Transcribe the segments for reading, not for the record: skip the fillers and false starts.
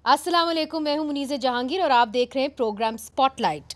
अस्सलाम वालेकुम, मैं हूं मुनीज़ जहांगीर और आप देख रहे हैं प्रोग्राम स्पॉटलाइट।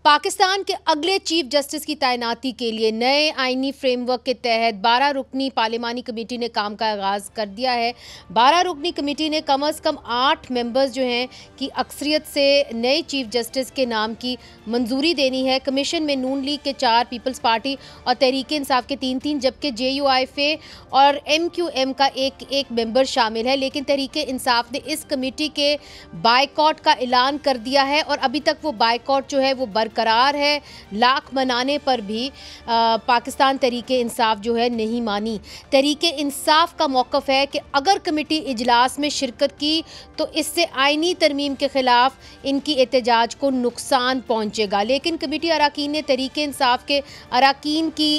पाकिस्तान के अगले चीफ जस्टिस की तैनाती के लिए नए आईनी फ्रेमवर्क के तहत 12 रुकनी पार्लिमानी कमेटी ने काम का आगाज़ कर दिया है। 12 रुकनी कमेटी ने कम अज़ कम 8 मेंबर्स जो हैं कि अक्सरियत से नए चीफ जस्टिस के नाम की मंजूरी देनी है। कमीशन में नून लीग के 4, पीपल्स पार्टी और तहरीक इंसाफ के 3-3, जबकि JUIFA और MQM का एक मेंबर शामिल है। लेकिन तहरीक इंसाफ ने इस कमेटी के बायकॉट का ऐलान कर दिया है और अभी तक वो बायकॉट जो है वो बरकरार है। लाख मनाने पर भी पाकिस्तान तहरीक इंसाफ जो है नहीं मानी। तहरीक इंसाफ का मौक़िफ़ है कि अगर कमेटी इजलास में शिरकत की तो इससे आइनी तरमीम के ख़िलाफ़ इनकी एहतजाज को नुकसान पहुँचेगा। लेकिन कमेटी अरकान ने तहरीक इंसाफ के अरकान की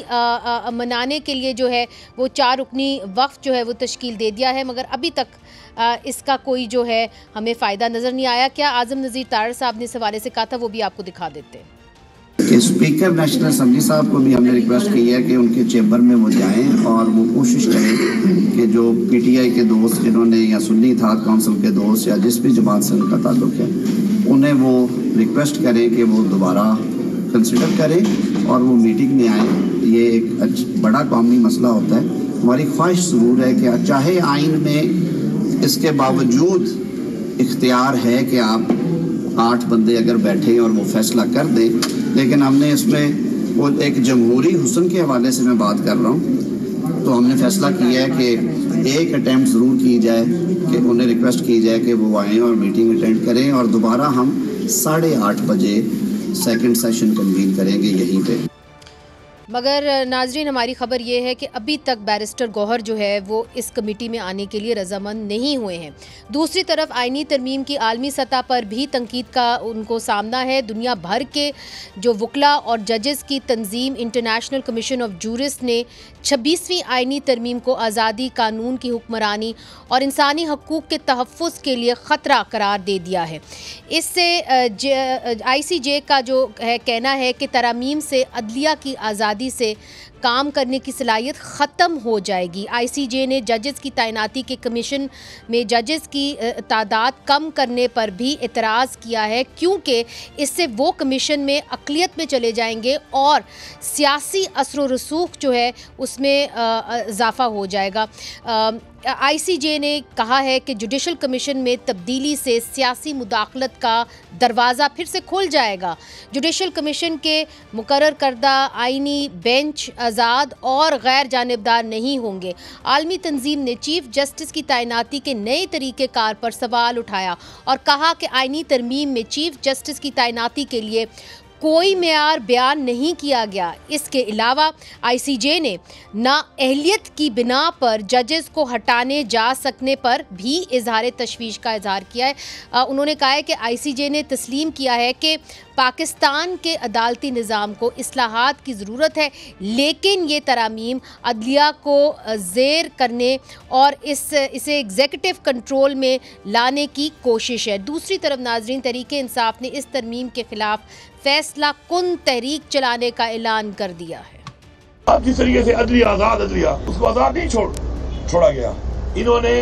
मनाने के लिए जो है वो 4 रुकनी वफ़द जो है वो तश्कील दे दिया है, मगर अभी तक इसका कोई जो है हमें फ़ायदा नज़र नहीं आया। क्या आज़म नज़ीर तारड़ साहब ने इस हवाले से कहा था, वो भी आपको दिखा देते हैं। कि स्पीकर नेशनल असम्बली साहब को भी हमने रिक्वेस्ट की है कि उनके चेंबर में वो जाएं और वो कोशिश करें कि जो PTI के दोस्त जिन्होंने या सुन्नी इत्तेहाद काउंसिल के दोस्त या जिस भी जमात से उनका ताल्लुक है, उन्हें वो रिक्वेस्ट करें कि वो दोबारा कंसिडर करें और वो मीटिंग में आएँ। ये एक बड़ा कौमी मसला होता है। हमारी ख्वाहिश ज़रूर है कि चाहे आइन में इसके बावजूद इख्तियार है कि आप 8 बंदे अगर बैठे और वो फैसला कर दें, लेकिन हमने इसमें वो एक जमहूरी हुस्न के हवाले से मैं बात कर रहा हूँ, तो हमने फैसला किया है कि एक अटैम्प्ट ज़रूर की जाए कि उन्हें रिक्वेस्ट की जाए कि वो आएँ और मीटिंग अटेंड करें और दोबारा हम 8:30 बजे सेकंड सेशन कन्वीन करेंगे यहीं पे। मगर नाजरीन, हमारी ख़बर ये है कि अभी तक बैरिस्टर गौहर जो है वो इस कमेटी में आने के लिए रजामंद नहीं हुए हैं। दूसरी तरफ आइनी तरमीम की आलमी सतह पर भी तनकीद का उनको सामना है। दुनिया भर के जो वकला और जजेस की तंजीम इंटरनेशनल कमीशन ऑफ जूरिस्ट ने 26वीं आइनी तरमीम को आज़ादी, कानून की हुक्मरानी और इंसानी हकूक़ के तहफ़्फ़ुज़ के लिए ख़तरा करार दे दिया है। इससे ICJ का जो है कहना है कि तरमीम से अदलिया की आज़ादी से काम करने की सलाहियत ख़त्म हो जाएगी। ICJ ने जजेस की तैनाती के कमीशन में जजेस की तादाद कम करने पर भी एतराज़ किया है, क्योंकि इससे वो कमीशन में अक़लियत में चले जाएंगे और सियासी असर व रसूख जो है उसमें इजाफ़ा हो जाएगा। ICJ ने कहा है कि जुडिशल कमीशन में तब्दीली से सियासी मुदाखलत का दरवाज़ा फिर से खुल जाएगा। जुडिशल कमीशन के मुकर्रर करदा आइनी बेंच आज़ाद और गैर जानिबदार नहीं होंगे। आलमी तंजीम ने चीफ जस्टिस की तैनाती के नए तरीक़ेकार पर सवाल उठाया और कहा कि आइनी तरमीम में चीफ जस्टिस की तैनाती के लिए कोई मेयार बयान नहीं किया गया। इसके अलावा ICJ ने नाअहलियत की बिना पर जजेस को हटाने जा सकने पर भी इजहार तशवीश का इजहार किया है। उन्होंने कहा है कि ICJ ने तस्लीम किया है कि पाकिस्तान के अदालती निज़ाम को इस्लाहात की ज़रूरत है, लेकिन ये तरामीम अदलिया को ज़ेर करने और इसे एग्जीक्यूटिव कंट्रोल में लाने की कोशिश है। दूसरी तरफ नाजरीन, तहरीक इंसाफ ने इस तरमीम के ख़िलाफ़ फैसला कुन तहरीक चलाने का ऐलान कर दिया है। जिस तरीके से अदलिया आज़ाद अदलिया उसको आज़ाद नहीं छोड़ा गया, इन्होंने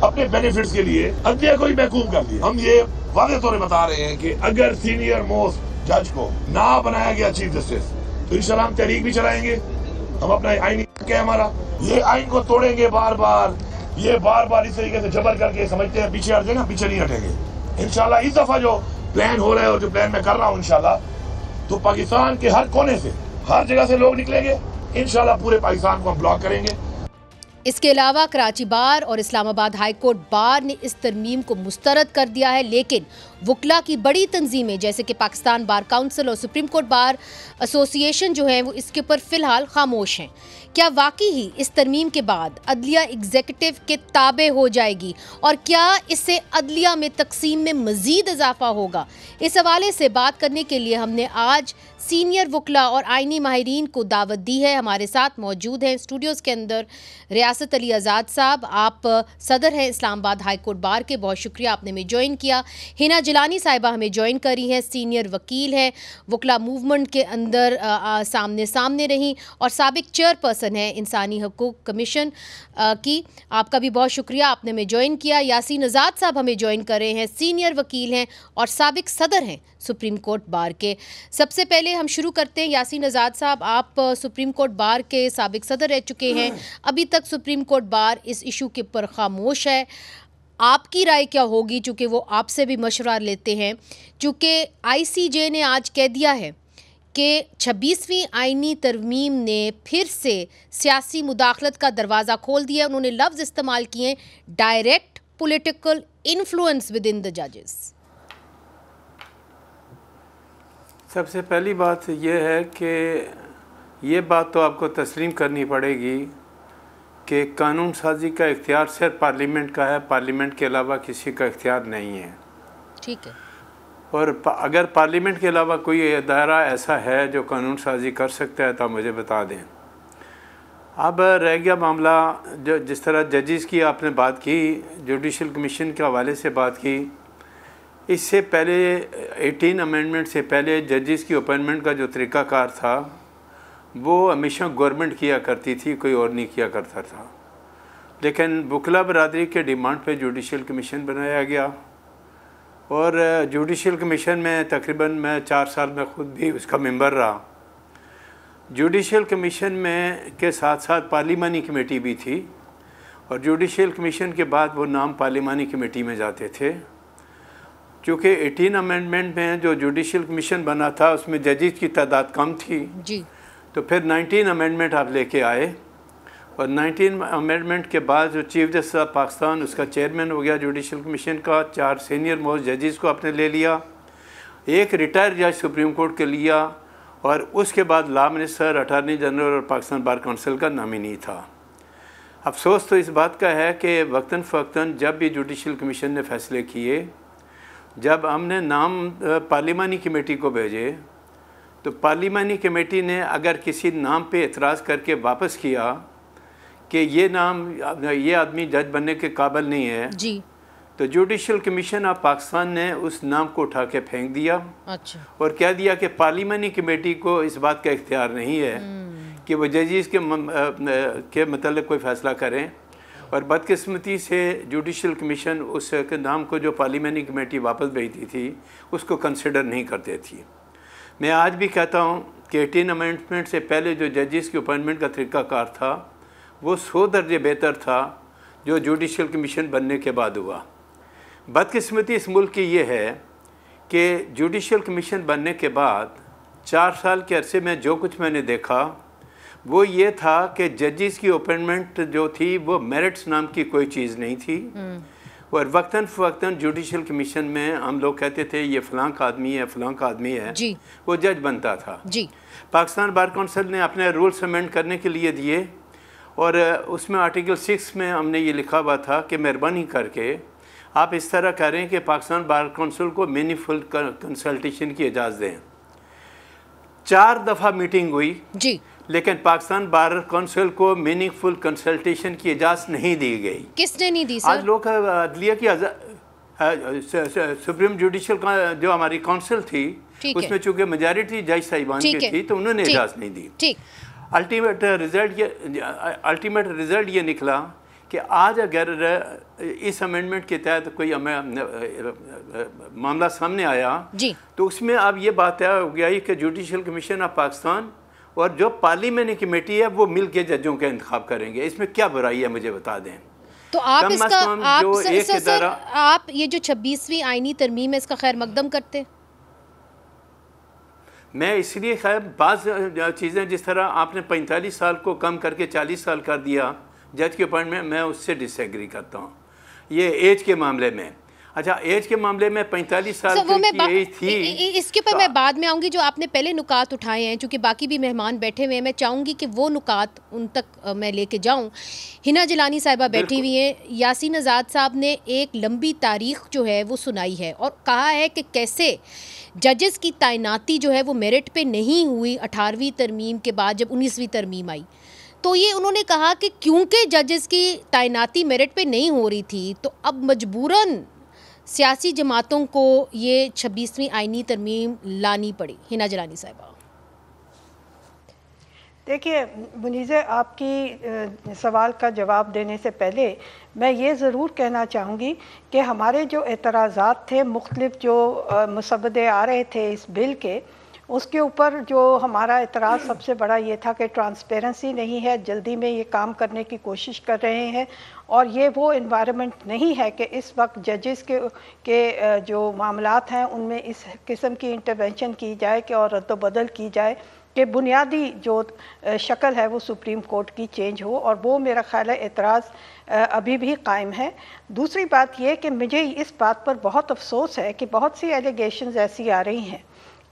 अपने बेनिफिट्स के लिए अदलिया को ही महकूम कर दिया। हम ये वाज़ेह तौर पर बता रहे हैं कि अगर सीनियर मोस्ट जज को ना बनाया गया चीफ जस्टिस तो इंशाल्लाह हम तहरीक भी चलाएंगे। हम अपना आईनी हक है हमारा, ये आइन को तोड़ेंगे बार बार इस तरीके से जबर करके समझते हैं पीछे हट जाएगा, पीछे नहीं हटेंगे इंशाल्लाह। इस दफा जो प्लान हो रहा है और जो प्लान मैं कर रहा हूँ इंशाल्लाह, तो पाकिस्तान के हर कोने से हर जगह से लोग निकलेंगे इंशाल्लाह। पूरे पाकिस्तान को हम ब्लॉक करेंगे। इसके अलावा कराची बार और इस्लामाबाद हाई कोर्ट बार ने इस तरमीम को मुस्तरद कर दिया है, लेकिन वकला की बड़ी तंजीमें जैसे कि पाकिस्तान बार काउंसिल और सुप्रीम कोर्ट बार एसोसिएशन जो है वो इसके ऊपर फ़िलहाल खामोश हैं। क्या वाकई ही इस तरमीम के बाद अदलिया एग्जीक्यूटिव के ताबे हो जाएगी और क्या इससे अदलिया में तकसीम में मज़ीद इजाफा होगा? इस हवाले से बात करने के लिए हमने आज सीनियर वकला और आइनी माहिरीन को दावत दी है। हमारे साथ मौजूद हैं स्टूडियोज़ के अंदर रियासत अली आज़ाद साहब, आप सदर हैं इस्लामाबाद हाई कोर्ट बार के, बहुत शुक्रिया आपने हमें ज्वाइन किया। हिना जिलानी साहिबा हमें ज्वाइन करी हैं, सीनियर वकील हैं, वकला मूवमेंट के अंदर सामने रहीं और साबिक चेयरपर्सन है इंसानी हकूक़ कमीशन की। आपका भी बहुत शुक्रिया, आपने हमें ज्वाइन किया। यासीन आज़ाद साहब हमें ज्वाइन कर रहे हैं, सीनियर वकील हैं और साबिक सदर हैं सुप्रीम कोर्ट बार के। सबसे पहले हम शुरू करते हैं, यासीन आज़ाद साहब, आप सुप्रीम कोर्ट बार के साबिक सदर रह चुके हैं, अभी तक सुप्रीम कोर्ट बार इस इशू के ऊपर खामोश है। आपकी राय क्या होगी, चूँकि वो आपसे भी मशवरा लेते हैं, चूँकि ICJ ने आज कह दिया है कि 26वीं आइनी तरमीम ने फिर से सियासी मुदाखलत का दरवाज़ा खोल दिया। उन्होंने लफ्ज़ इस्तेमाल किए direct political influence with in the जजेस। सबसे पहली बात यह है कि ये बात तो आपको तस्लीम करनी पड़ेगी कि कानून साजी का इख्तियार सिर्फ पार्लियामेंट का है, पार्लियामेंट के अलावा किसी का इख्तियार नहीं है। ठीक है। और अगर पार्लियामेंट के अलावा कोई अदारा ऐसा है जो कानून साजी कर सकता है तो मुझे बता दें। अब रह गया मामला जो जिस तरह जजेस की आपने बात की, जुडिशल कमीशन के हवाले से बात की, इससे पहले 18 अमेंडमेंट से पहले जजेस की अपॉइंटमेंट का जो तरीक़ाकार था वो हमेशा गवर्नमेंट किया करती थी, कोई और नहीं किया करता था। लेकिन वकला बरादरी के डिमांड पे जुडिशल कमीशन बनाया गया और जुडिशल कमीशन में तकरीबन मैं 4 साल में ख़ुद भी उसका मेंबर रहा। जुडिशल कमीशन में के साथ साथ पार्लिमानी कमेटी भी थी और जुडिशल कमीशन के बाद वो नाम पार्लिमानी कमेटी में जाते थे। चूँकि 18 अमेंडमेंट में जो जुडिशल कमीशन बना था उसमें जजेस की तादाद कम थी जी, तो फिर 19 अमेंडमेंट आप लेके आए और 19 अमेंडमेंट के बाद जो चीफ जस्टिस ऑफ पाकिस्तान उसका चेयरमैन हो गया जुडिशल कमीशन का, 4 सीनियर मोस्ट जजेस को आपने ले लिया, एक रिटायर जज सुप्रीम कोर्ट के लिया और उसके बाद लॉ मिनिस्टर, अटारनी जनरल और पाकिस्तान बार काउंसिल का नामिनी था। अफसोस तो इस बात का है कि वक्तन फ़वक्तन जब भी जुडिशल कमीशन ने फ़ैसले किए, जब हमने नाम पार्लिमानी कमेटी को भेजे तो पार्लिमानी कमेटी ने अगर किसी नाम पे एतराज़ करके वापस किया कि ये नाम, ये आदमी जज बनने के काबिल नहीं है जी, तो जुडिशल कमीशन ऑफ पाकिस्तान ने उस नाम को उठा के फेंक दिया। अच्छा। और कह दिया कि पार्लिमानी कमेटी को इस बात का इख्तियार नहीं है कि वो जजेस के मतलब कोई फ़ैसला करें। और बदकिस्मती से जुडिशल कमीशन उस नाम को जो पार्लिमानी कमेटी वापस भेजती थी उसको कंसिडर नहीं करते थी। मैं आज भी कहता हूँ कि 18 अमेंडमेंट से पहले जो जजेस की अपॉइंटमेंट का तरीक़ाकार था वो 100 दर्जे बेहतर था जो जुडिशल कमीशन बनने के बाद हुआ। बदकिस्मती इस मुल्क की ये है कि जुडिशल कमीशन बनने के बाद 4 साल के अरसे में जो कुछ मैंने देखा वो ये था कि जजेस की अपॉइंटमेंट जो थी वो मेरिट्स नाम की कोई चीज़ नहीं थी और वक्तन फ़वक्तन जुडिशल कमीशन में हम लोग कहते थे ये फ़लाँ का आदमी है, फ़लाँ का आदमी है जी, वो जज बनता था जी। पाकिस्तान बार काउंसिल ने अपने रूल्स अमेंड करने के लिए दिए और उसमें आर्टिकल 6 में हमने ये लिखा हुआ था कि मेहरबानी करके आप इस तरह करें कि पाकिस्तान बार काउंसिल को मीनिंगफुल कंसल्टेशन की इजाज़त दें। 4 दफ़ा मीटिंग हुई जी, लेकिन पाकिस्तान बार काउंसिल को मीनिंगफुल कंसल्टेशन की इजाज़त नहीं दी गई। किसने नहीं दी सर? आज लोग अदलिया की सुप्रीम जुडिशल का जो हमारी काउंसिल थी उसमें चूँकि मेजॉरिटी जज साहिबान की थी तो उन्होंने इजाज़त नहीं दी। ठीक। अल्टीमेट रिज़ल्ट ये निकला कि आज अगर इस अमेंडमेंट के तहत कोई मामला सामने आया जी, तो उसमें अब ये बात तय हो गया कि जुडिशल कमीशन ऑफ पाकिस्तान और जो पार्लियामेंट कमेटी है वो मिल के जजों का इंतखाब करेंगे। इसमें क्या बुराई है मुझे बता दें। तो आप इसका आप ये जो 26वीं आइनी तरमीम है इसका खैर मकदम करते? मैं इसलिए खैर बाज़ चीज़ें जिस तरह आपने 45 साल को कम करके 40 साल कर दिया जज के अपॉइंटमेंट, मैं उससे डिसएग्री करता हूँ ये एज के मामले में। अच्छा, एज के मामले में 45 साल की एज थी, इसके ऊपर मैं बाद में आऊँगी। जो आपने पहले नुकात उठाए हैं, चूँकि बाकी भी मेहमान बैठे हुए हैं, मैं चाहूँगी कि वो नुकात उन तक मैं लेके जाऊँ। हिना जिलानी साहिबा बैठी हुई हैं, यासीन आज़ाद साहब ने एक लंबी तारीख जो है वो सुनाई है और कहा है कि कैसे जजेस की तैनाती जो है वो मेरिट पे नहीं हुई 18वीं तरमीम के बाद जब 19वीं तरमीम आई, तो ये उन्होंने कहा कि क्योंकि जजेस की तैनाती मेरिट पे नहीं हो रही थी तो अब मजबूरन सियासी जमातों को ये 26वीं आईनी तरमीम लानी पड़ी। हिना जलानी साहिबा। देखिए मुनीज़े, आपकी सवाल का जवाब देने से पहले मैं ये ज़रूर कहना चाहूँगी कि हमारे जो एतराज़ात थे, मुख्तलिफ जो मुसवदे आ रहे थे इस बिल के, उसके ऊपर जो हमारा एतराज़ सबसे बड़ा ये था कि ट्रांसपेरेंसी नहीं है, जल्दी में ये काम करने की कोशिश कर रहे हैं और ये वो इन्वायरमेंट नहीं है कि इस वक्त जजेस के जो मामलात हैं उनमें इस किस्म की इंटरवेंशन की जाए कि और रद्द-बदल की जाए कि बुनियादी जो शक्ल है वो सुप्रीम कोर्ट की चेंज हो, और वो मेरा ख़्याल है एतराज़ अभी भी कायम है। दूसरी बात ये कि मुझे इस बात पर बहुत अफसोस है कि बहुत सी एलिगेशंस ऐसी आ रही हैं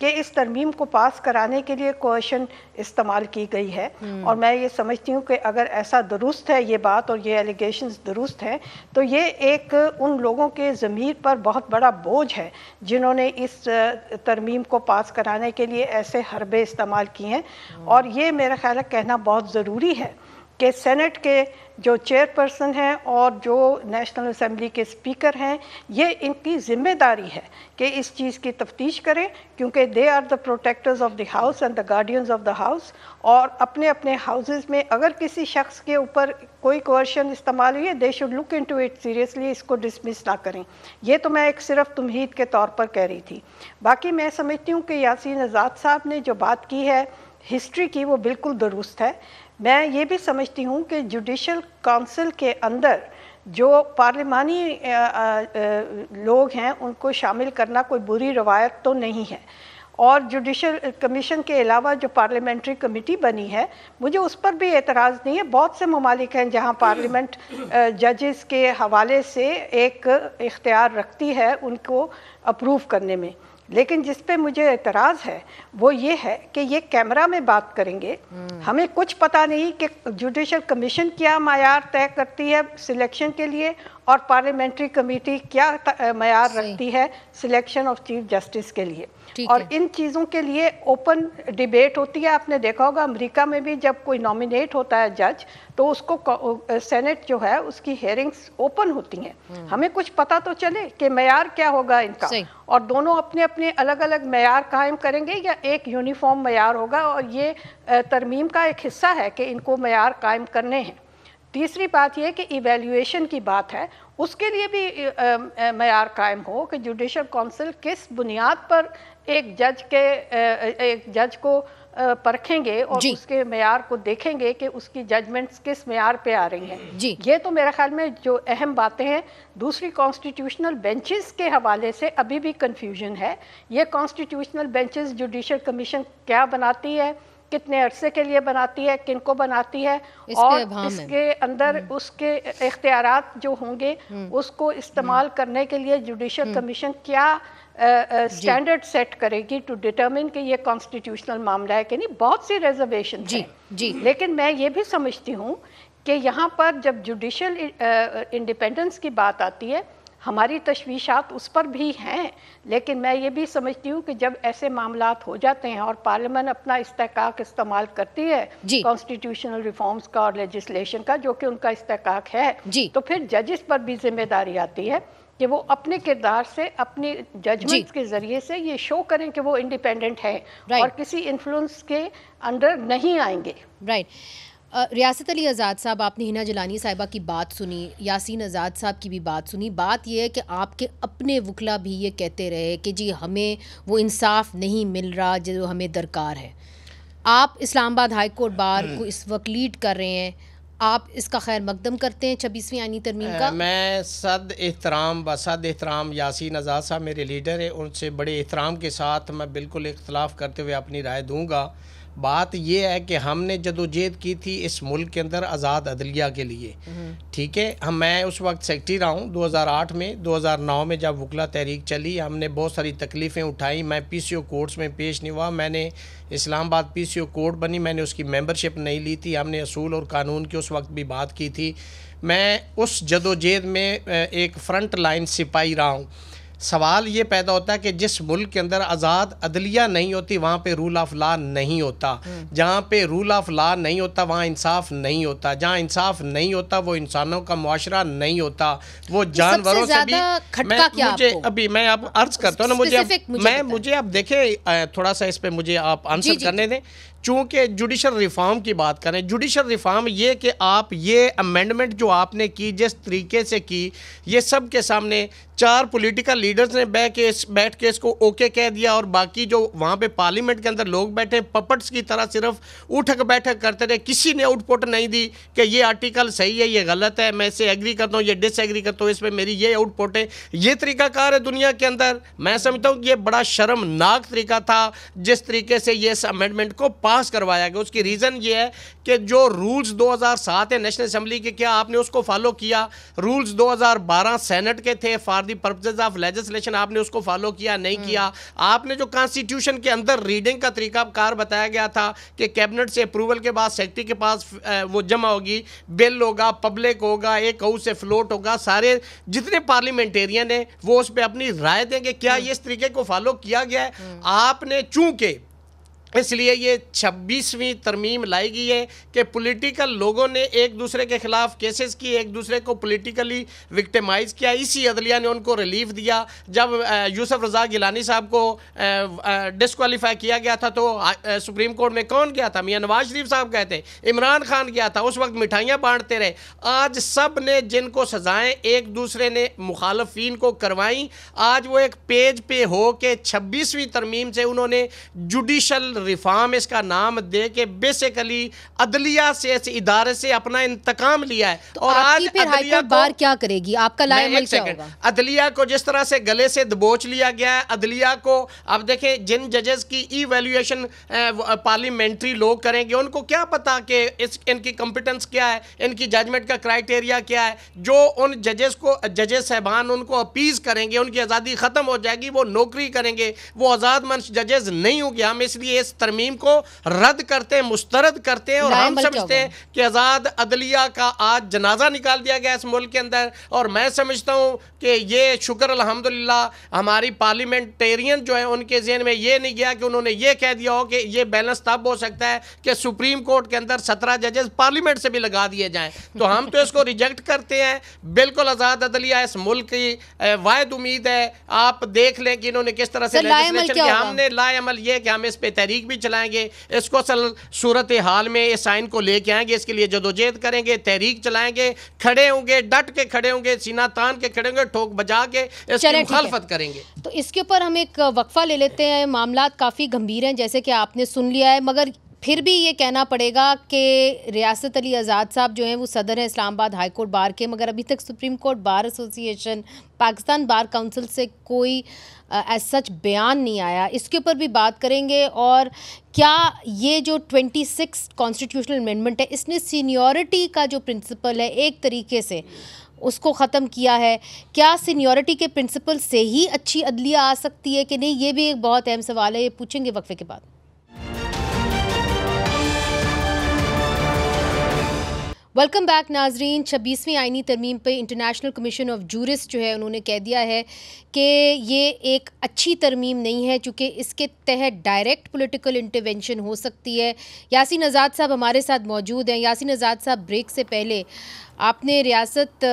कि इस तरमीम को पास कराने के लिए कोएशन इस्तेमाल की गई है, और मैं ये समझती हूँ कि अगर ऐसा दुरुस्त है ये बात और ये एलिगेशंस दुरुस्त हैं तो ये एक उन लोगों के ज़मीर पर बहुत बड़ा बोझ है जिन्होंने इस तरमीम को पास कराने के लिए ऐसे हरबे इस्तेमाल किए हैं। और ये मेरा ख्याल है कहना बहुत ज़रूरी है कि सेनेट के जो चेयरपर्सन हैं और जो नेशनल असेंबली के स्पीकर हैं, ये इनकी ज़िम्मेदारी है कि इस चीज़ की तफ्तीश करें, क्योंकि they are the protectors of the house and the guardians of the house. और अपने अपने हाउसेस में अगर किसी शख्स के ऊपर कोई कोर्शन इस्तेमाल हुई है, they should look into it seriously, इसको डिसमिस ना करें। ये तो मैं एक सिर्फ तुमहीद के तौर पर कह रही थी। बाकी मैं समझती हूँ कि यासीन आज़ाद साहब ने जो बात की है हिस्ट्री की, वो बिल्कुल दुरुस्त है। मैं ये भी समझती हूँ कि जुडिशल काउंसिल के अंदर जो पार्लिमानी लोग हैं उनको शामिल करना कोई बुरी रवायत तो नहीं है, और जुडिशल कमीशन के अलावा जो पार्लियामेंट्री कमेटी बनी है, मुझे उस पर भी एतराज़ नहीं है। बहुत से ममालिक हैं जहाँ पार्लियामेंट जजेस के हवाले से एक इख्तियार रखती है उनको अप्रूव करने में, लेकिन जिस पे मुझे एतराज़ है वो ये है कि ये कैमरा में बात करेंगे, हमें कुछ पता नहीं कि जुडिशल कमीशन क्या मायार तय करती है सिलेक्शन के लिए और पार्लियामेंट्री कमेटी क्या मायार रखती है सिलेक्शन ऑफ चीफ जस्टिस के लिए, और इन चीज़ों के लिए ओपन डिबेट होती है। आपने देखा होगा अमेरिका में भी जब कोई नॉमिनेट होता है जज तो उसको सेनेट जो है उसकी हेयरिंग्स ओपन होती हैं। हमें कुछ पता तो चले कि मेयार क्या होगा इनका, और दोनों अपने अपने अलग अलग मेयार कायम करेंगे या एक यूनिफॉर्म मेयार होगा, और ये तरमीम का एक हिस्सा है कि इनको मेयार कायम करने हैं। तीसरी बात यह कि इवैल्यूएशन की बात है, उसके लिए भी मेयार कायम हो कि जुडिशल काउंसिल किस बुनियाद पर एक जज को परखेंगे और उसके मेयार को देखेंगे कि उसकी जजमेंट्स किस मेयार पे आ रही हैं। ये तो मेरे ख्याल में जो अहम बातें हैं। दूसरी कॉन्स्टिट्यूशनल बेंचेस के हवाले से अभी भी कंफ्यूजन है। ये कॉन्स्टिट्यूशनल बेंचेस जुडिशल कमीशन क्या बनाती है, कितने अरसे के लिए बनाती है, किनको बनाती है, और इसके अंदर उसके इख्तियारात जो होंगे उसको इस्तेमाल करने के लिए जुडिशल कमीशन क्या स्टैंडर्ड सेट करेगी टू डिटरमिन कि ये कॉन्स्टिट्यूशनल मामला है कि नहीं। बहुत सी रिजर्वेशन है, लेकिन मैं ये भी समझती हूँ कि यहाँ पर जब जुडिशल इंडिपेंडेंस की बात आती है, हमारी तशवीशात उस पर भी हैं, लेकिन मैं ये भी समझती हूँ कि जब ऐसे मामलात हो जाते हैं और पार्लियामेंट अपना इस्तेकाक इस्तेमाल करती है कॉन्स्टिट्यूशनल रिफॉर्म्स का और लेजिस्लेशन का, जो कि उनका इस्तेकाक है, तो फिर जजेस पर भी जिम्मेदारी आती है कि वो अपने किरदार से, अपनी जजमेंट्स के ज़रिए से ये शो करें कि वो इंडिपेंडेंट है और किसी इन्फ्लुएंस के अंडर नहीं आएंगे। रियासत अली आज़ाद साहब, आपने हिना जलानी साहिबा की बात सुनी, यासीन आज़ाद साहब की भी बात सुनी। बात यह है कि आपके अपने वकला भी ये कहते रहे कि जी हमें वो इंसाफ नहीं मिल रहा जो हमें दरकार है। आप इस्लामाबाद हाई कोर्ट बार को इस वक्त लीड कर रहे हैं, आप इसका खैर मकदम करते हैं 26वीं आईनी तरमीम का? मैं सद एहतराम यासीन आज़ाद साहब मेरे लीडर है, उनसे बड़े एहतराम के साथ मैं बिल्कुल इख्तलाफ करते हुए अपनी राय दूंगा। बात यह है कि हमने जदोजहद की थी इस मुल्क के अंदर आज़ाद अदलिया के लिए, ठीक है। मैं उस वक्त सेक्रेटरी रहा हूँ 2008 में। 2009 में जब वकला तहरीक चली, हमने बहुत सारी तकलीफ़ें उठाई। मैं PCO कोर्ट्स में पेश नहीं हुआ। मैंने इस्लामाबाद PCO कोर्ट बनी, मैंने उसकी मेंबरशिप नहीं ली थी। हमने असूल और कानून की उस वक्त भी बात की थी। मैं उस जदोजहद में एक फ्रंट लाइन सिपाही रहा हूँ। सवाल ये पैदा होता है कि जिस मुल्क के अंदर आज़ाद अदलिया नहीं होती वहाँ पे रूल ऑफ लॉ नहीं होता, जहाँ पे रूल ऑफ लॉ नहीं होता वहाँ इंसाफ नहीं होता, जहाँ इंसाफ नहीं होता वो इंसानों का मुआशरा नहीं होता, वो जानवरों से भी। मुझे अभी मैं आप अर्ज करता हूँ ना, मुझे आप देखें थोड़ा सा इस पर मुझे आप आंसर करने दें। चूँकि जुडिशल रिफॉर्म की बात करें, जुडिशल रिफॉर्म ये कि आप ये अमेंडमेंट जो आपने की जिस तरीके से की, ये सब के सामने 4 पॉलिटिकल लीडर्स ने बैठ के इसको ओके कह दिया और बाकी जो वहाँ पे पार्लियामेंट के अंदर लोग बैठे पपट्स की तरह सिर्फ उठक बैठक करते रहे, किसी ने आउटपुट नहीं दी कि ये आर्टिकल सही है, ये गलत है, मैं इसे एग्री करता हूँ, ये डिसएग्री करता हूँ, इस पर मेरी ये आउटपुट है। ये तरीकाकार है दुनिया के अंदर। मैं समझता हूँ ये बड़ा शर्मनाक तरीका था जिस तरीके से ये इस अमेंडमेंट को पास करवाया गया। उसकी रीज़न ये है कि जो रूल्स 2007 है नेशनल असेंबली के, क्या आपने उसको फॉलो किया? रूल्स 2012 सेनेट के थे for the purposes of legislation, आपने उसको फॉलो किया? नहीं किया। आपने जो कॉन्स्टिट्यूशन के अंदर रीडिंग का तरीकाकार बताया गया था कि कैबिनेट से अप्रूवल के बाद सेक्रेटरी के पास वो जमा होगी, बिल होगा, पब्लिक होगा, एक हाउस से फ्लोट होगा, सारे जितने पार्लियामेंटेरियन है वो उस पर अपनी राय देंगे। क्या ये इस तरीके को फॉलो किया गया है? आपने चूंकि इसलिए ये 26वीं तरमीम लाई गई है कि पॉलिटिकल लोगों ने एक दूसरे के खिलाफ केसेस किए, एक दूसरे को पॉलिटिकली विक्टिमाइज किया। इसी अदलिया ने उनको रिलीफ दिया। जब यूसुफ रज़ा गिलानी साहब को डिस्क्वालीफाई किया गया था तो सुप्रीम कोर्ट में कौन गया था? मियां नवाज शरीफ साहब गए थे, इमरान खान गया था, उस वक्त मिठाइयाँ बांटते रहे। आज सब ने जिनको सजाएं एक दूसरे ने मुखालफिन को करवाई, आज वो एक पेज पे हो के 26वीं तरमीम से उन्होंने जुडिशल रिफॉर्म इसका नाम दे के बेसिकली अदलिया से, इस इदारे से अपना इंतकाम लिया है। तो और आज फिर हाईकोर्ट बार क्या करेगी? आपका लाएमल क्या होगा? अदलिया को जिस तरह से गले से दबोच लिया गया है, अदलिया को अब देखें, जिन जजेस की इवैल्यूएशन पार्लियामेंट्री लोग करेंगे उनको क्या पता कि इनकी कॉम्पिटेंस क्या है, इनकी जजमेंट का क्राइटेरिया क्या है। जो उन जजेस साहबान उनको अपीज करेंगे, उनकी आज़ादी ख़त्म हो जाएगी, वो नौकरी करेंगे, वो आज़ाद मंच जजेस नहीं होंगे। हम इसलिए इस तरमीम को रद्द करते हैं, मुस्तरद करते हैं और हम समझते हैं कि आज़ाद अदलिया का आज जनाजा निकाल दिया गया इस मुल्क के अंदर। और मैं समझता हूँ कि ये शुक्र अल्हम्दुलिल्लाह हमारी पार्लियामेंटेरियन जो है उनके ज़हन में ये नहीं गया कि उन्होंने ये कह दिया हो कि ये बैलेंस तब हो सकता है कि सुप्रीम कोर्ट के अंदर 17 जजेस पार्लियामेंट से भी लगा दिए जाएँ। तो हम तो इसको रिजेक्ट करते हैं। बिल्कुल आज़ाद अदलिया इस मुल्क की वाहिद उम्मीद है। आप देख लें कि इन्होंने किस तरह से लेजिस्लेशन किया। हमने लाएमल ये कि हम इस पर तहरीक भी चलाएंगे, इसको असल सूरत हाल में इस आइन को लेके आएंगे, इसके लिए जदोजहद करेंगे, तहरीक चलाएंगे, खड़े होंगे, डट के खड़े होंगे, सीना तान के खड़े होंगे, ठोक बजा के इसकी मुखालफत करेंगे। तो इसके ऊपर हम एक वक्फा ले लेते हैं। मामला काफ़ी गंभीर हैं जैसे कि आपने सुन लिया है, मगर फिर भी ये कहना पड़ेगा कि रियासत अली आज़ाद साहब जो हैं वो सदर हैं इस्लामाबाद हाई कोर्ट बार के, मगर अभी तक supreme court bar association, Pakistan bar council से कोई एज सच बयान नहीं आया। इसके ऊपर भी बात करेंगे। और क्या ये जो 26 कॉन्स्टिट्यूशनल अमेंडमेंट है इसने सीनियरिटी का जो प्रिंसिपल है एक तरीके से उसको ख़त्म किया है? क्या सीनियरिटी के प्रिंसिपल से ही अच्छी अदलिया आ सकती है कि नहीं? ये भी एक बहुत अहम सवाल है, ये पूछेंगे वक्फे के बाद। वेलकम बैक नाजरीन। 26वीं आइनी तरमीम पे इंटरनेशनल कमीशन ऑफ जूरिस्ट जो है उन्होंने कह दिया है कि ये एक अच्छी तरमीम नहीं है चूँकि इसके तहत डायरेक्ट पॉलिटिकल इंटरवेंशन हो सकती है। यासीन आज़ाद साहब हमारे साथ मौजूद हैं। यासीन आज़ाद साहब, ब्रेक से पहले आपने रियासत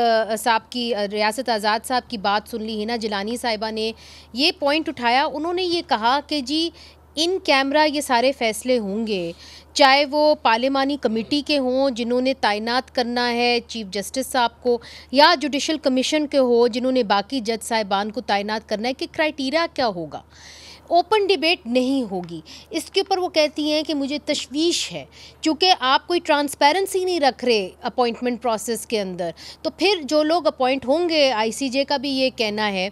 आज़ाद साहब की बात सुन ली। हिना जिलानी साहिबा ने ये पॉइंट उठाया, उन्होंने ये कहा कि जी इन कैमरा ये सारे फ़ैसले होंगे, चाहे वो पार्लिमानी कमेटी के हों जिन्होंने तैनात करना है चीफ जस्टिस साहब को, या जुडिशल कमीशन के हो जिन्होंने बाकी जज साहिबान को तैनात करना है, कि क्राइटेरिया क्या होगा। ओपन डिबेट नहीं होगी। इसके ऊपर वो कहती हैं कि मुझे तशवीश है क्योंकि आप कोई ट्रांसपेरेंसी नहीं रख रहे अपॉइंटमेंट प्रोसेस के अंदर। तो फिर जो लोग अपॉइंट होंगे, आईसीजे का भी ये कहना है,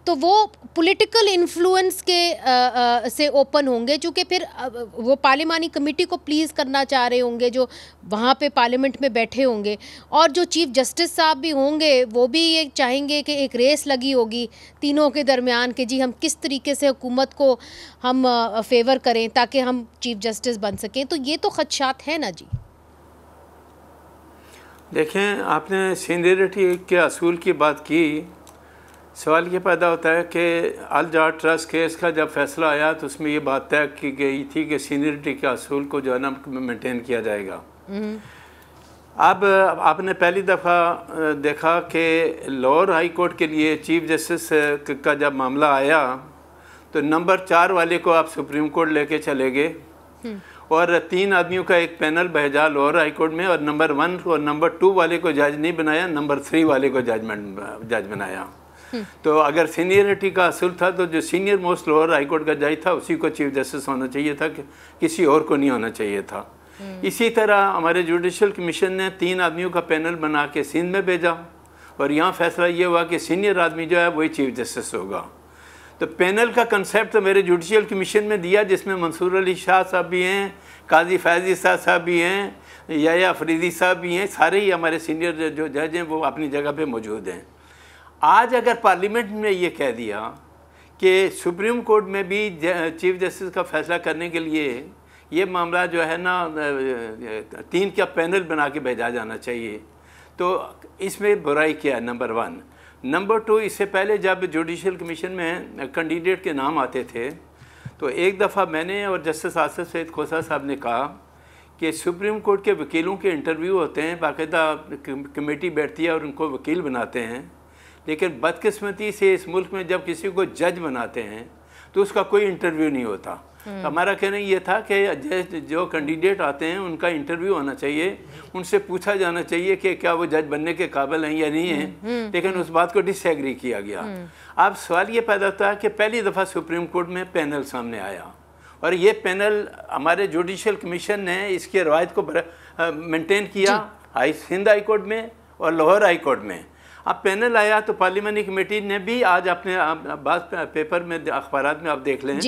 तो वो पॉलिटिकल इन्फ्लुएंस के से ओपन होंगे, चूँकि फिर वो पार्लिमानी कमेटी को प्लीज़ करना चाह रहे होंगे जो वहाँ पे पार्लियामेंट में बैठे होंगे, और जो चीफ जस्टिस साहब भी होंगे वो भी ये चाहेंगे कि एक रेस लगी होगी तीनों के दरमियान कि जी हम किस तरीके से हुकूमत को हम फेवर करें ताकि हम चीफ जस्टिस बन सकें। तो ये तो खदशात है ना जी। देखें, आपने सीनियरिटी के असूल की बात की, सवाल ये पैदा होता है कि अल जाट ट्रस्ट केस का जब फैसला आया तो उसमें ये बात तय की गई थी कि सीनियरिटी के असूल को जो है ना मेंटेन किया जाएगा। अब आपने पहली दफ़ा देखा कि लाहौर हाई कोर्ट के लिए चीफ जस्टिस का जब मामला आया तो नंबर 4 वाले को आप सुप्रीम कोर्ट लेके चले गए और 3 आदमियों का एक पैनल भेजा लाहौर हाई कोर्ट में और नंबर 1 और नंबर 2 वाले को जज नहीं बनाया, नंबर 3 वाले को जज बनाया। तो अगर सीनियरिटी का असूल था तो जो senior most Lahore high court का जज था उसी को चीफ जस्टिस होना चाहिए था, कि किसी और को नहीं होना चाहिए था। इसी तरह हमारे जुडिशल कमीशन ने 3 आदमियों का पैनल बना के सिंध में भेजा और यहाँ फैसला ये हुआ कि सीनियर आदमी जो है वही चीफ जस्टिस होगा। तो पैनल का कंसेप्ट तो मेरे जुडिशल कमीशन में दिया, जिसमें मंसूर अली शाह साहब भी हैं, काजी फैज़ ईसा साहब भी हैं, या अफरीदी साहब भी हैं, सारे ही हमारे सीनियर जो जज हैं वो अपनी जगह पे मौजूद हैं। आज अगर पार्लियामेंट ने ये कह दिया कि सुप्रीम कोर्ट में भी चीफ जस्टिस का फैसला करने के लिए ये मामला जो है ना 3 का पैनल बना के भेजा जाना चाहिए, तो इसमें बुराई क्या है? नंबर 1। नंबर 2, इससे पहले जब जुडिशल कमीशन में कैंडिडेट के नाम आते थे तो एक दफ़ा मैंने और जस्टिस आसिफ सईद खोसा साहब ने कहा कि सुप्रीम कोर्ट के वकीलों के इंटरव्यू होते हैं, बाकायदा कमेटी बैठती है और उनको वकील बनाते हैं, लेकिन बदकिस्मती से इस मुल्क में जब किसी को जज बनाते हैं तो उसका कोई इंटरव्यू नहीं होता। हमारा कहना ये था कि जो कैंडिडेट आते हैं उनका इंटरव्यू होना चाहिए, उनसे पूछा जाना चाहिए कि क्या वो जज बनने के काबिल हैं या नहीं हैं, लेकिन उस बात को डिसएग्री किया गया। अब सवाल ये पैदा होता है कि पहली दफ़ा सुप्रीम कोर्ट में पैनल सामने आया और ये पैनल हमारे जुडिशल कमीशन ने इसकी रवायत को मेंटेन किया सिंध हाई कोर्ट में और लाहौर हाई कोर्ट में। अब पैनल आया तो पार्लियामानी कमेटी ने भी आज अपने बात पेपर में अखबारात में आप देख लें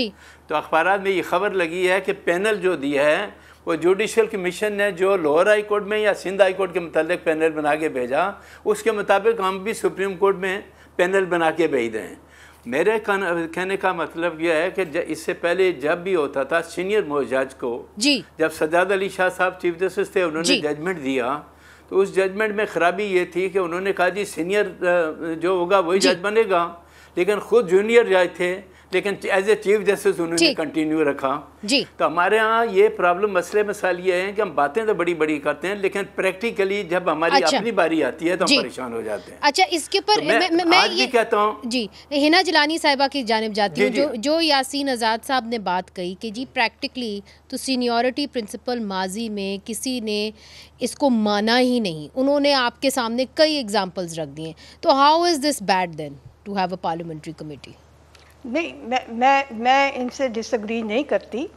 तो अखबारात में ये खबर लगी है कि पैनल जो दिया है वो जुडिशल कमीशन ने जो लाहौर हाई कोर्ट में या सिंध हाई कोर्ट के मुताबिक पैनल बना के भेजा, उसके मुताबिक हम भी सुप्रीम कोर्ट में पैनल बना के भेज दें। मेरे कहने का मतलब यह है कि इससे पहले जब भी होता था सीनियर मोस्ट जज को, जब सज्जाद अली शाह साहब चीफ जस्टिस थे, उन्होंने जजमेंट दिया तो उस जजमेंट में ख़राबी ये थी कि उन्होंने कहा जी सीनियर जो होगा वही जज बनेगा, लेकिन ख़ुद जूनियर जज थे, लेकिन एज ए चीफ जस्टिस उन्होंने कंटिन्यू रखा। तो हमारे यहाँ ये प्रॉब्लम मसाइल ये हैं कि हम बातें तो बड़ी बड़ी करते हैं लेकिन प्रैक्टिकली जब हमारी अपनी बारी आती है तो हम परेशान हो जाते हैं। अच्छा, इसके ऊपर मैं आज भी कहता हूँ जी हिना जिलानी साहिबा की जानिब जाती हूँ। जो यासीन आज़ाद साहब ने बात कही कि जी प्रैक्टिकली तो सीनियरिटी प्रिंसिपल माजी में किसी ने इसको माना ही नहीं, उन्होंने आपके सामने कई एग्जाम्पल्स रख दिए, तो how is this bad then to have a parliamentary committee? नहीं, मैं इनसे डिसएग्री नहीं करती।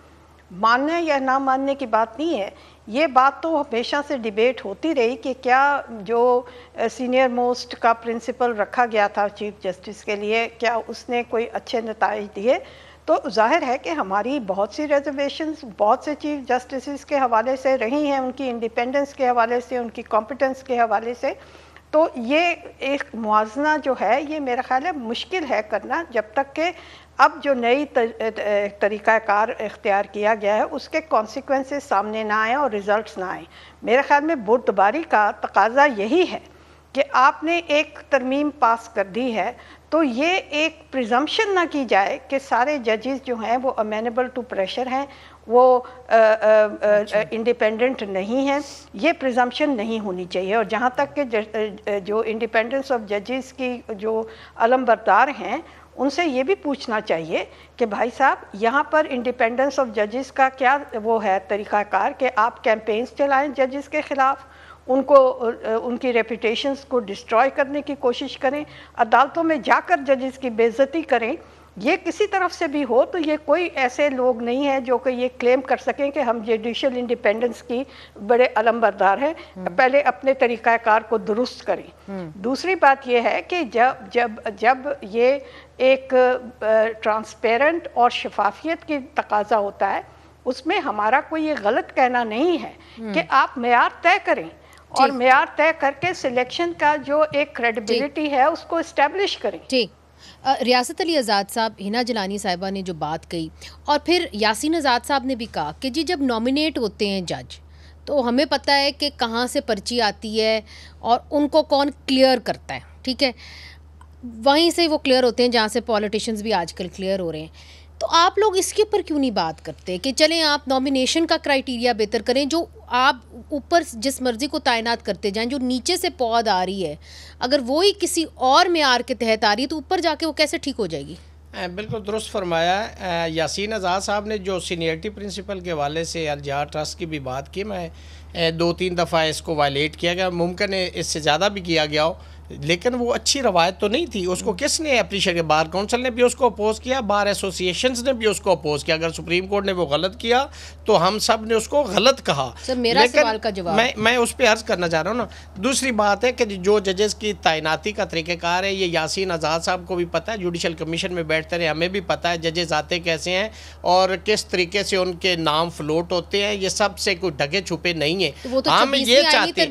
मानने या ना मानने की बात नहीं है, ये बात तो हमेशा से डिबेट होती रही कि क्या जो सीनियर मोस्ट का प्रिंसिपल रखा गया था चीफ जस्टिस के लिए, क्या उसने कोई अच्छे नताइज दिए। तो जाहिर है कि हमारी बहुत सी रिजर्वेशंस बहुत से चीफ जस्टिस के हवाले से रही हैं, उनकी इंडिपेंडेंस के हवाले से, उनकी कॉम्पिटेंस के हवाले से। तो ये एक मुआवजना जो है ये मेरा ख्याल है मुश्किल है करना, जब तक कि अब जो नई तरीक़ाकार इख्तियार किया गया है उसके कॉन्सिक्वेंसेस सामने ना आए और रिज़ल्ट्स ना आए। मेरे ख्याल में बुर्दबारी का तकाजा यही है कि आपने एक तरमीम पास कर दी है तो ये एक प्रिजम्पशन ना की जाए कि सारे जजेस जो हैं वो अमेनेबल टू प्रेशर हैं, वो इंडिपेंडेंट नहीं हैं। ये प्रिजम्पशन नहीं होनी चाहिए। और जहाँ तक कि जो इंडिपेंडेंस ऑफ जजेस की जो अलमबरदार हैं उनसे ये भी पूछना चाहिए कि भाई साहब यहाँ पर इंडिपेंडेंस ऑफ जजेस का क्या वो है तरीक़ाकार कि आप कैंपेन्स चलाएं जजेस के ख़िलाफ़, उनको उनकी रेपुटेशंस को डिस्ट्रॉय करने की कोशिश करें, अदालतों में जाकर जजेस की बेइज्जती करें। ये किसी तरफ से भी हो तो ये कोई ऐसे लोग नहीं हैं जो कि ये क्लेम कर सकें कि हम जुडिशल इंडिपेंडेंस की बड़े अलमबरदार हैं। पहले अपने तरीक़ाकार को दुरुस्त करें। दूसरी बात ये है कि जब ये एक ट्रांसपेरेंट और शफाफियत की तकाजा होता है, उसमें हमारा कोई ये गलत कहना नहीं है कि आप मेयार तय करें और मेयार तय करके सिलेक्शन का जो एक क्रेडिबिलिटी है उसको इस्टेब्लिश करें। ठीक, रियासत अली आज़ाद साहब, हिना जिलानी साहिबा ने जो बात कही और फिर यासीन आज़ाद साहब ने भी कहा कि जी जब नॉमिनेट होते हैं जज तो हमें पता है कि कहाँ से पर्ची आती है और उनको कौन क्लियर करता है, ठीक है। वहीं से वो क्लियर होते हैं जहाँ से पॉलिटिशियंस भी आजकल क्लियर हो रहे हैं। तो आप लोग इसके ऊपर क्यों नहीं बात करते कि चलें आप नॉमिनेशन का क्राइटेरिया बेहतर करें, जो आप ऊपर जिस मर्जी को तैनात करते जाएं, जो नीचे से पौध आ रही है अगर वो ही किसी और मेयार के तहत आ रही है तो ऊपर जाके वो कैसे ठीक हो जाएगी? बिल्कुल दुरुस्त फरमाया। यासीन आज़ाद साहब ने जो सीनियरिटी प्रिंसिपल के हवाले से अल जिहाद ट्रस्ट की भी बात की, मैं 2-3 दफ़ा इसको वायलेट किया गया, मुमकिन है इससे ज़्यादा भी किया गया हो, लेकिन वो अच्छी रवायत तो नहीं थी। उसको किसने अप्रीशिएट किया? बार काउंसिल ने भी उसको अपोज किया, बार एसोसिएशंस ने भी उसको अपोज किया। अगर सुप्रीम कोर्ट ने वो गलत किया तो हम सब ने उसको गलत कहा। सर मेरा सवाल का जवाब मैं उस पर अर्ज करना चाह रहा हूँ ना। दूसरी बात है कि जो जजेस की तैनाती का तरीक़ाकार है, ये यासीन आज़ाद साहब को भी पता है, जुडिशल कमीशन में बैठते रहे, हमें भी पता है जजेस आते कैसे हैं और किस तरीके से उनके नाम फ्लोट होते हैं। ये सब से कोई ढके छुपे नहीं है। हम ये चाहते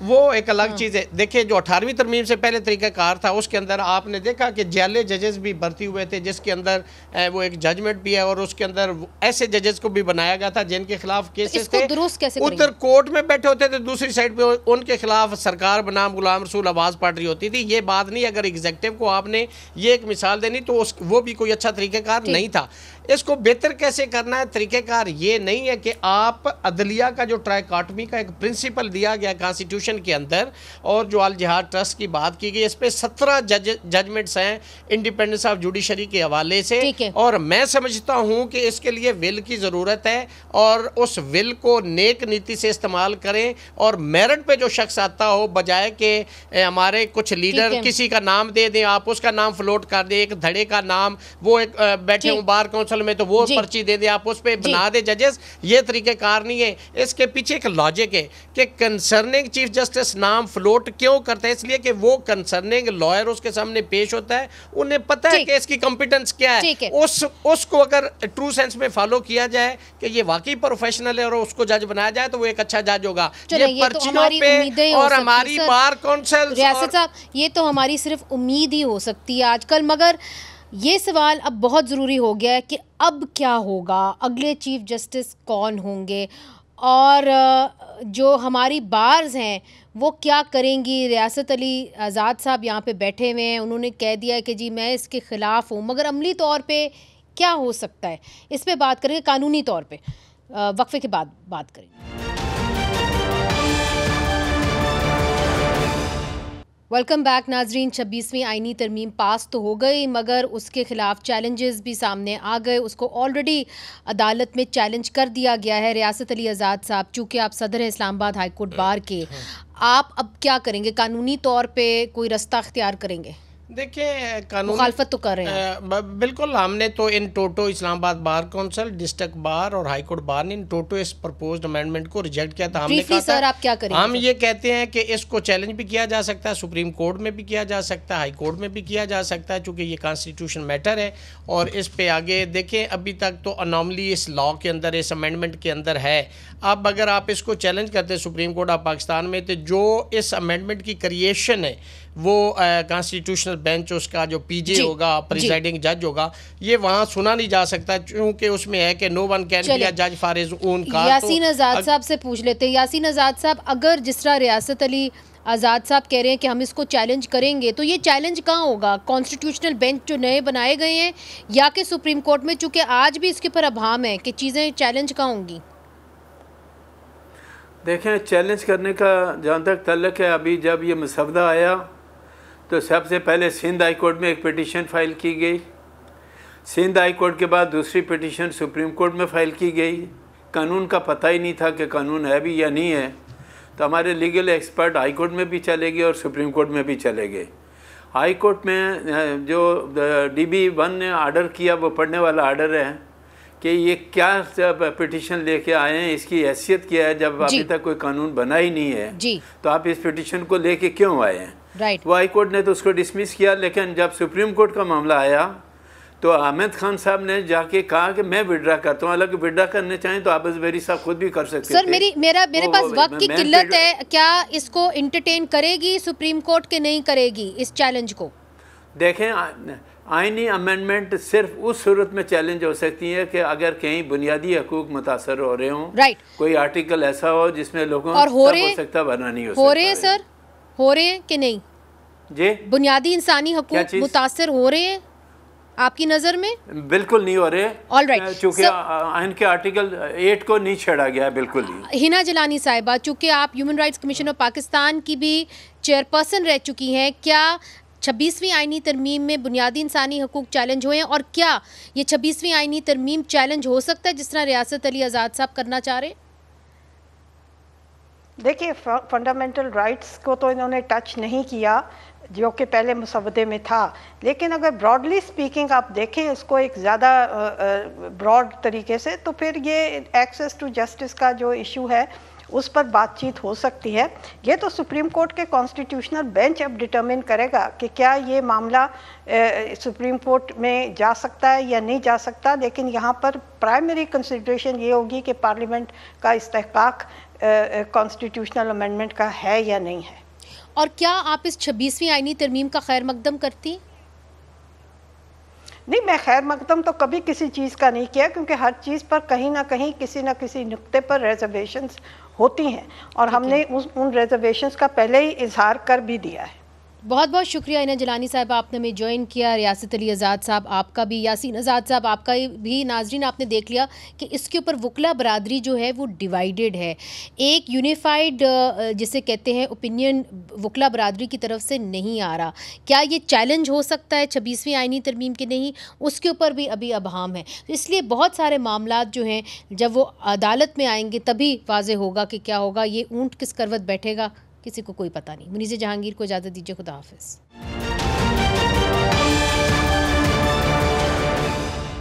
वो एक अलग चीज़ है। देखिए जो 18वीं तरमीम से पहले तरीक़ाकार था उसके अंदर आपने देखा कि जाले जजेस भी भर्ती हुए थे, जिसके अंदर वो एक जजमेंट भी है और उसके अंदर ऐसे जजेस को भी बनाया गया था जिनके खिलाफ केसेस थे, उधर कोर्ट में बैठे होते थे, दूसरी साइड पे उनके खिलाफ सरकार बनाम गुलाम रसूल आवाज़ पड़ रही होती थी। ये बात नहीं, अगर एग्जीक्यूटिव को आपने ये एक मिसाल देनी तो वो भी कोई अच्छा तरीक़ाकार नहीं था। इसको बेहतर कैसे करना है, तरीक़ेकार ये नहीं है कि आप अदलिया का जो ट्राइकॉटमी का एक प्रिंसिपल दिया गया कॉन्स्टिट्यूशन के अंदर और जो अल जिहाद ट्रस्ट की बात की गई, इस पे 17 जजमेंट्स हैं इंडिपेंडेंस ऑफ जुडिशरी के हवाले से, और मैं समझता हूँ कि इसके लिए विल की ज़रूरत है और उस विल को नेक नीति से इस्तेमाल करें और मेरिट पे जो शख्स आता हो, बजाय कि हमारे कुछ लीडर किसी का नाम दे दें, आप उसका नाम फ्लोट कर दें, एक धड़े का नाम वो एक बैठे हूँ बार काउंसिल में तो वो पर्ची दे दे, आप उस पे बना दे जजेस। ये तरीक़ेकार नहीं है। इसके पीछे एक लॉजिक है कि कंसर्निंग चीफ जस्टिस नाम फ्लोट क्यों करते हैं, इसलिए कि वो कंसर्निंग लॉयर उसके सामने पेश होता है, उन्हें पता है कि इसकी कॉम्पिटेंस क्या है। उसको अगर ट्रू सेंस में फॉलो किया जाए कि ये वाकई प्रोफेशनल है और उसको जज बनाया जाए तो वो एक अच्छा जज होगा। ये पर्चियों पे और हमारी बार काउंसिल, रियासत साहब, ये तो हमारी सिर्फ उम्मीद ही हो सकती है आजकल, मगर ये सवाल अब बहुत ज़रूरी हो गया है कि अब क्या होगा, अगले चीफ जस्टिस कौन होंगे और जो हमारी बार्स हैं वो क्या करेंगी। रियासत अली आज़ाद साहब यहाँ पे बैठे हुए हैं, उन्होंने कह दिया है कि जी मैं इसके ख़िलाफ़ हूँ, मगर अमली तौर पे क्या हो सकता है इस पे बात करेंगे, कानूनी तौर पे वक्फे के बाद बात करेंगे। वेलकम बैक नाजरीन। 26वीं आईनी तरमीम पास तो हो गई मगर उसके ख़िलाफ़ चैलेंजेस भी सामने आ गए। उसको ऑलरेडी अदालत में चैलेंज कर दिया गया है। रियासत अली आज़ाद साहब, चूँकि आप सदर इस्लामाबाद हाई कोर्ट बार के, आप अब क्या करेंगे? कानूनी तौर पे कोई रास्ता अख्तियार करेंगे? देखिए कानून मुखालफत तो कर रहे हैं बिल्कुल। हमने तो in toto Islamabad bar council, district bar और हाई कोर्ट बार ने इन टोटो इस प्रपोज्ड अमेंडमेंट को रिजेक्ट किया था। हमने कहा सर आप क्या करेंगे? हम ये कहते हैं कि इसको चैलेंज भी किया जा सकता है, सुप्रीम कोर्ट में भी किया जा सकता है, हाई कोर्ट में भी किया जा सकता है, चूँकि ये कॉन्स्टिट्यूशन मैटर है। और इस पे आगे देखें, अभी तक तो अनॉमली इस लॉ के अंदर, इस अमेंडमेंट के अंदर है। अब अगर आप इसको चैलेंज करते हैं सुप्रीम कोर्ट ऑफ पाकिस्तान में, तो जो इस अमेंडमेंट की क्रिएशन है वो कॉन्स्टिट्यूशनल बेंच, उसका जो पीजे होगा, प्रिजाइडिंग जज होगा, ये वहाँ सुना नहीं जा सकता, क्योंकि उसमें है कि no one can be a जज for his own cause. Yasin Azad साहब से पूछ लेते हैं। यासीन आज़ाद साहब, अगर जिस तरह रियासत अली आज़ाद साहब कह रहे हैं कि हम इसको चैलेंज करेंगे, तो ये चैलेंज कहाँ होगा? कॉन्स्टिट्यूशनल बेंच जो नए बनाए गए हैं या कि सुप्रीम कोर्ट में? चूँकि आज भी इसके ऊपर अभाम है कि चीज़ें चैलेंज कहाँ होंगी। देखें, चैलेंज करने का जहाँ तक तल्लक है, अभी जब ये मसवदा आया तो सबसे पहले सिंध हाई कोर्ट में एक पिटीशन फ़ाइल की गई। सिंध हाई कोर्ट के बाद दूसरी पिटीशन सुप्रीम कोर्ट में फ़ाइल की गई। कानून का पता ही नहीं था कि कानून है भी या नहीं है, तो हमारे लीगल एक्सपर्ट हाई कोर्ट में भी चले गए और सुप्रीम कोर्ट में भी चले गए। हाई कोर्ट में जो DB1 ने आर्डर किया, वो पढ़ने वाला आर्डर है कि ये क्या पिटीशन लेके आए हैं, इसकी हैसियत क्या है, जब अभी तक कोई कानून बना ही नहीं है जी। तो आप इस पिटीशन को लेके क्यों आए हैं? राइट। वो हाई कोर्ट ने तो उसको डिसमिस किया, लेकिन जब सुप्रीम कोर्ट का मामला आया तो अहमद खान साहब ने जाके कहा कि मैं विड्रा करता हूँ। हालांकि विड्रा करने चाहें तो आबिद ज़बैरी साहब खुद भी कर सकते सर। मेरे पास वक्त की किल्लत है, क्या इसको इंटरटेन करेगी सुप्रीम कोर्ट के नहीं करेगी इस चैलेंज को? देखें, आइनी अमेंडमेंट सिर्फ उस सूरत में चैलेंज हो सकती है कि अगर कहीं बुनियादी हकूक मुतासर हो रहे हों, राइट, कोई आर्टिकल ऐसा हो जिसमें लोगों और हो सकता वरना नहीं हो रहे हैं सर, हो रहे हैं कि नहीं जी? बुनियादी इंसानी हकूक मुतासर हो रहे हैं आपकी नज़र में? बिल्कुल नहीं हो रहे। ऑलराइट, चूँकि आइन के आर्टिकल 8 को नहीं छेड़ा गया है बिल्कुल ही। हिना जिलानी साहिबा, चूँकि आप human rights commission of Pakistan की भी चेयरपर्सन रह चुकी हैं, क्या 26वीं आइनी तरमीम में बुनियादी इंसानी हकूक चैलेंज हुए हैं, और क्या ये 26वीं आइनी तरमीम चैलेंज हो सकता है जिस तरह रियासत अली आज़ाद साहब करना चाह रहे हैं? देखिए, फंडामेंटल राइट्स को तो इन्होंने टच नहीं किया जो कि पहले मुसवदे में था, लेकिन अगर ब्रॉडली स्पीकिंग आप देखें इसको एक ज़्यादा ब्रॉड तरीके से, तो फिर ये एक्सेस टू जस्टिस का जो इशू है उस पर बातचीत हो सकती है। ये तो सुप्रीम कोर्ट के कॉन्स्टिट्यूशनल बेंच अब डिटरमिन करेगा कि क्या ये मामला सुप्रीम कोर्ट में जा सकता है या नहीं जा सकता, लेकिन यहाँ पर प्राइमरी कंसिडरेशन ये होगी कि पार्लियामेंट का इस्तेहकाक कॉन्स्टिट्यूशनल अमेंडमेंट का है या नहीं है। और क्या आप इस 26वीं आइनी तरमीम का खैर मकदम करती? नहीं, मैं खैर मकदम तो कभी किसी चीज़ का नहीं किया, क्योंकि हर चीज़ पर कहीं ना कहीं किसी न किसी नुक्ते पर रिजर्वेशंस होती हैं, और हमने उन रिजर्वेशंस का पहले ही इजहार कर भी दिया है। बहुत बहुत शुक्रिया हिना जिलानी साहब, आपने हमें ज्वाइन किया। रियासत अली आज़ाद साहब आपका भी, यासीन आज़ाद साहब आपका भी। नाजरीन, आपने देख लिया कि इसके ऊपर वकला बरादरी जो है वो डिवाइडेड है। एक यूनिफाइड जिसे कहते हैं ओपिनियन वकला बरादरी की तरफ से नहीं आ रहा। क्या ये चैलेंज हो सकता है 26वीं आइनी तरमीम के? नहीं, उसके ऊपर भी अभी अबहम है। इसलिए बहुत सारे मामलात जो हैं जब वो अदालत में आएंगे तभी वाज़े होगा कि क्या होगा। ये ऊँट किस करवत बैठेगा किसी को कोई पता नहीं। मुनीज़ जहांगीर को इजाज़त दीजिए, खुदा हाफिज़।